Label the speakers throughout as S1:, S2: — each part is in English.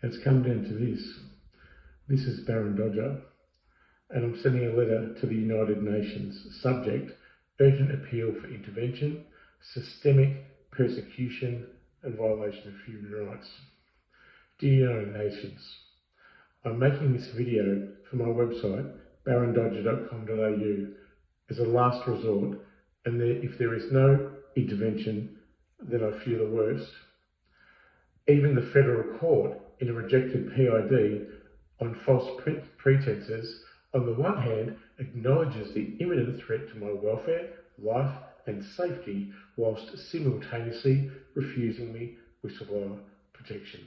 S1: It's come down to this. This is Barran Dodger, and I'm sending a letter to the United Nations. Subject: urgent appeal for intervention, systemic persecution and violation of human rights. Dear United Nations, I'm making this video for my website, barrandodger.com.au, as a last resort, and if there is no intervention, then I fear the worst. Even the federal court, in a rejected PID on false pretences, on the one hand acknowledges the imminent threat to my welfare, life and safety, whilst simultaneously refusing me whistleblower protection.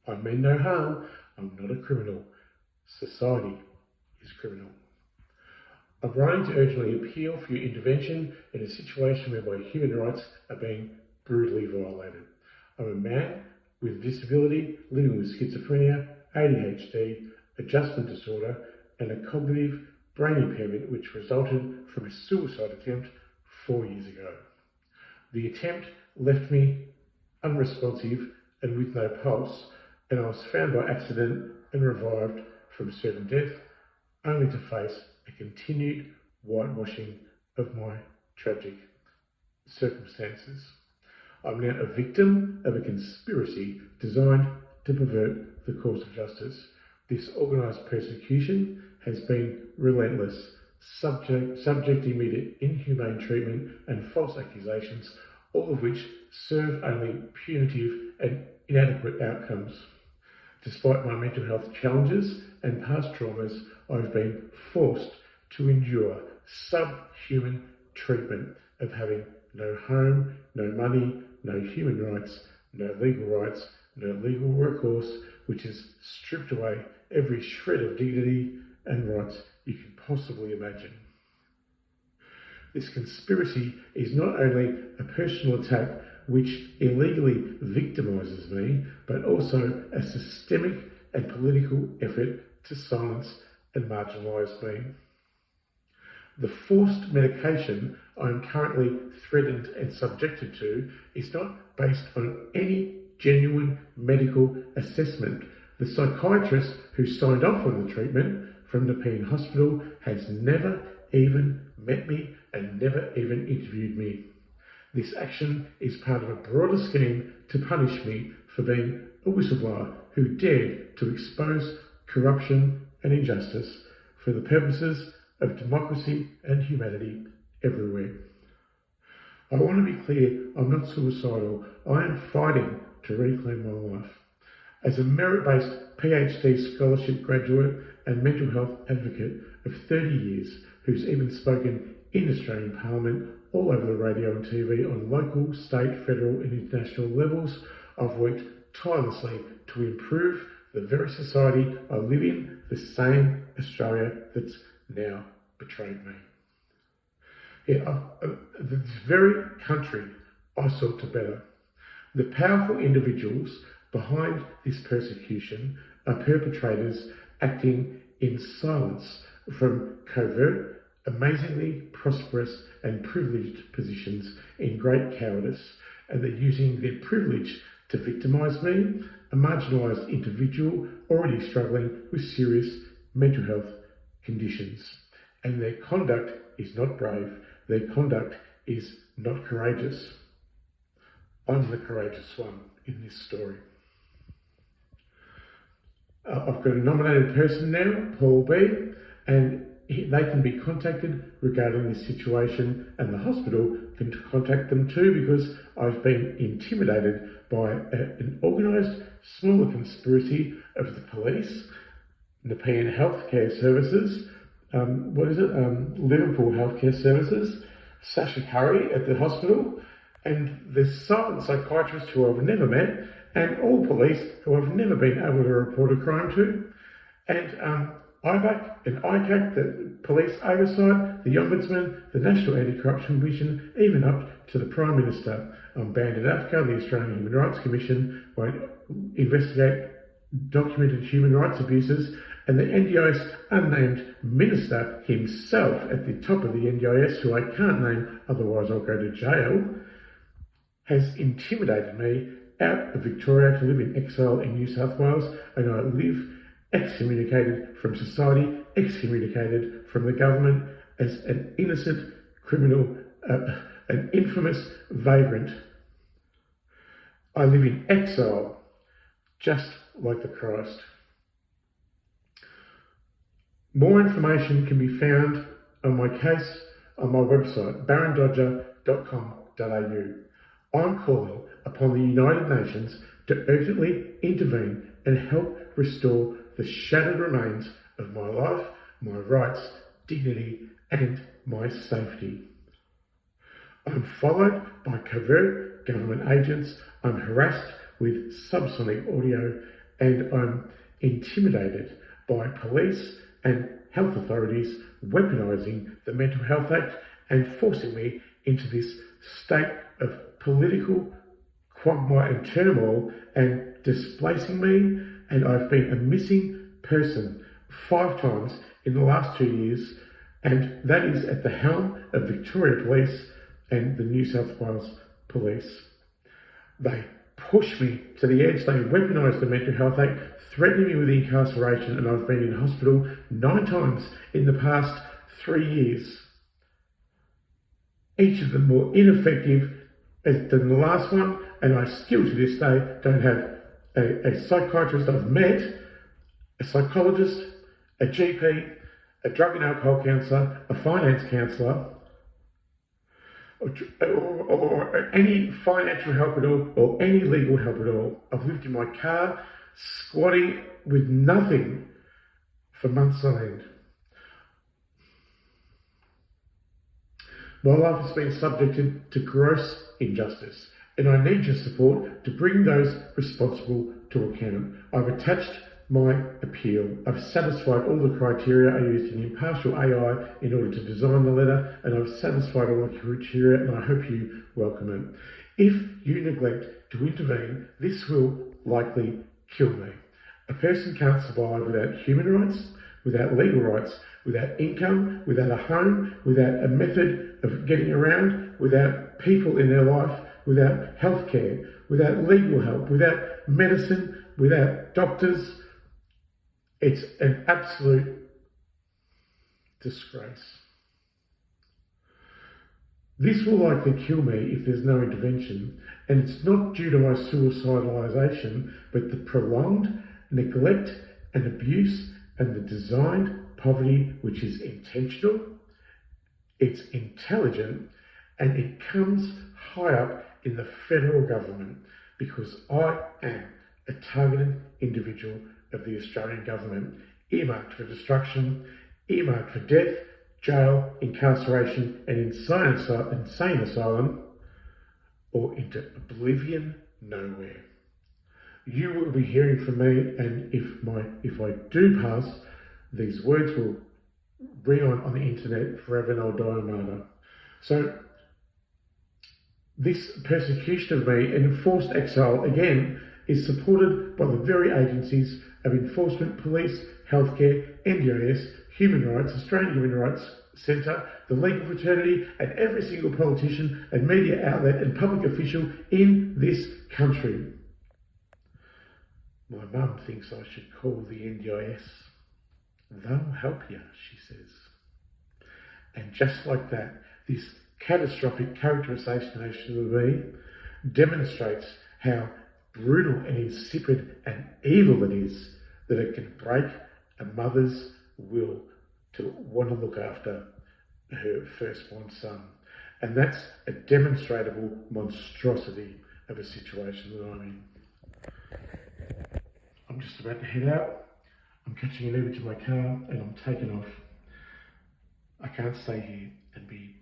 S1: I mean no harm, I'm not a criminal. Society is criminal. I'm writing to urgently appeal for your intervention in a situation whereby human rights are being brutally violated. I'm a man with a disability, living with schizophrenia, ADHD, adjustment disorder, and a cognitive brain impairment which resulted from a suicide attempt 4 years ago. The attempt left me unresponsive and with no pulse, and I was found by accident and revived from certain death, only to face a continued whitewashing of my tragic circumstances. I'm now a victim of a conspiracy designed to pervert the course of justice. This organised persecution has been relentless, subjecting me to inhumane treatment and false accusations, all of which serve only punitive and inadequate outcomes. Despite my mental health challenges and past traumas, I've been forced to endure subhuman treatment of having no home, no money, no human rights, no legal rights, no legal recourse, which has stripped away every shred of dignity and rights you can possibly imagine. This conspiracy is not only a personal attack which illegally victimises me, but also a systemic and political effort to silence and marginalise me. The forced medication I am currently threatened and subjected to is not based on any genuine medical assessment. The psychiatrist who signed off on the treatment from Nepean Hospital has never even met me and never even interviewed me. This action is part of a broader scheme to punish me for being a whistleblower who dared to expose corruption and injustice for the purposes of democracy and humanity everywhere. I want to be clear, I'm not suicidal. I am fighting to reclaim my life. As a merit-based PhD scholarship graduate and mental health advocate of 30 years, who's even spoken in Australian Parliament, all over the radio and TV, on local, state, federal and international levels, I've worked tirelessly to improve the very society I live in, the same Australia that's now betrayed me. This very country I sought to better. The powerful individuals behind this persecution are perpetrators acting in silence from covert, amazingly prosperous and privileged positions in great cowardice, and they're using their privilege to victimise me, a marginalised individual already struggling with serious mental health conditions. And their conduct is not brave, their conduct is not courageous. I'm the courageous one in this story. I've got a nominated person now, Paul B, and they can be contacted regarding this situation, and the hospital can contact them too, because I've been intimidated by an organised smaller conspiracy of the police, Nepean Healthcare Services, Liverpool Healthcare Services, Sasha Curry at the hospital, and the silent psychiatrist who I've never met, and all police who I've never been able to report a crime to, and IBAC and ICAC, the police oversight, the Ombudsman, the National Anti-Corruption Commission, even up to the Prime Minister. I'm banned at AFCA, the Australian Human Rights Commission, won't investigate documented human rights abuses, and the NDIS unnamed minister himself at the top of the NDIS, who I can't name, otherwise I'll go to jail, has intimidated me out of Victoria to live in exile in New South Wales, and I live excommunicated from society, excommunicated from the government as an innocent criminal, an infamous vagrant. I live in exile, just like the Christ. More information can be found on my case on my website, barrandodger.com.au. I'm calling upon the United Nations to urgently intervene and help restore the shattered remains of my life, my rights, dignity, and my safety. I'm followed by covert government agents, I'm harassed with subsonic audio, and I'm intimidated by police and health authorities weaponising the Mental Health Act and forcing me into this state of political quagmire and turmoil and displacing me, and I've been a missing person 5 times in the last 2 years, and that is at the helm of Victoria Police and the New South Wales Police. They push me to the edge, they weaponise the Mental Health Act, threatening me with incarceration, and I've been in hospital 9 times in the past 3 years. Each of them more ineffective than the last one, and I still to this day don't have a psychiatrist I've met, a psychologist, a GP, a drug and alcohol counsellor, a finance counsellor, or any financial help at all, or any legal help at all. I've lived in my car, squatting with nothing for months on end. My life has been subjected to gross injustice, and I need your support to bring those responsible to account. I've attached my appeal. I've satisfied all the criteria. I used an impartial AI in order to design the letter, and I've satisfied all the criteria, and I hope you welcome it. If you neglect to intervene, this will likely kill me. A person can't survive without human rights, without legal rights, without income, without a home, without a method of getting around, without people in their life, without healthcare, without legal help, without medicine, without doctors. It's an absolute disgrace. This will likely kill me if there's no intervention, and it's not due to my suicidalisation, but the prolonged neglect and abuse and the designed poverty, which is intentional, it's intelligent, and it comes high up in the federal government, because I am a targeted individual of the Australian government, earmarked for destruction, earmarked for death, jail, incarceration, and insane asylum, or into oblivion nowhere. You will be hearing from me, and if I do pass, these words will ring on the internet forever, and I'll die a martyr. So this persecution of me and enforced exile, again, is supported by the very agencies of enforcement, police, healthcare, NDIS, human rights, Australian Human Rights Centre, the legal fraternity, and every single politician and media outlet and public official in this country. My mum thinks I should call the NDIS. They'll help you, she says. And just like that, this catastrophic characterisation of me demonstrates how brutal and insipid and evil it is that it can break a mother's will to want to look after her firstborn son. And that's a demonstrable monstrosity of a situation that I'm in. I'm just about to head out. I'm catching an Uber to my car and I'm taking off. I can't stay here and be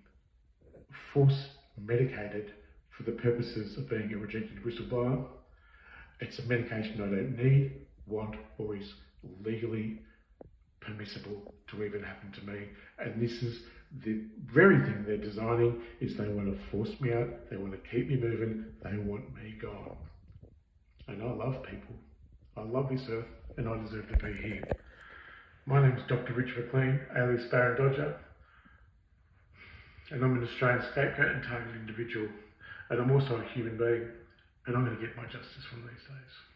S1: force medicated for the purposes of being a rejected whistleblower. It's a medication I don't need, want, or is legally permissible to even happen to me. And this is the very thing they're designing, is they want to force me out, they want to keep me moving, they want me gone. And I love people. I love this earth, and I deserve to be here. My name is Dr. Richard McLean, alias Barran Dodger, and I'm an Australian scapegoat and targeted individual, and I'm also a human being. and I'm going to get my justice from these days.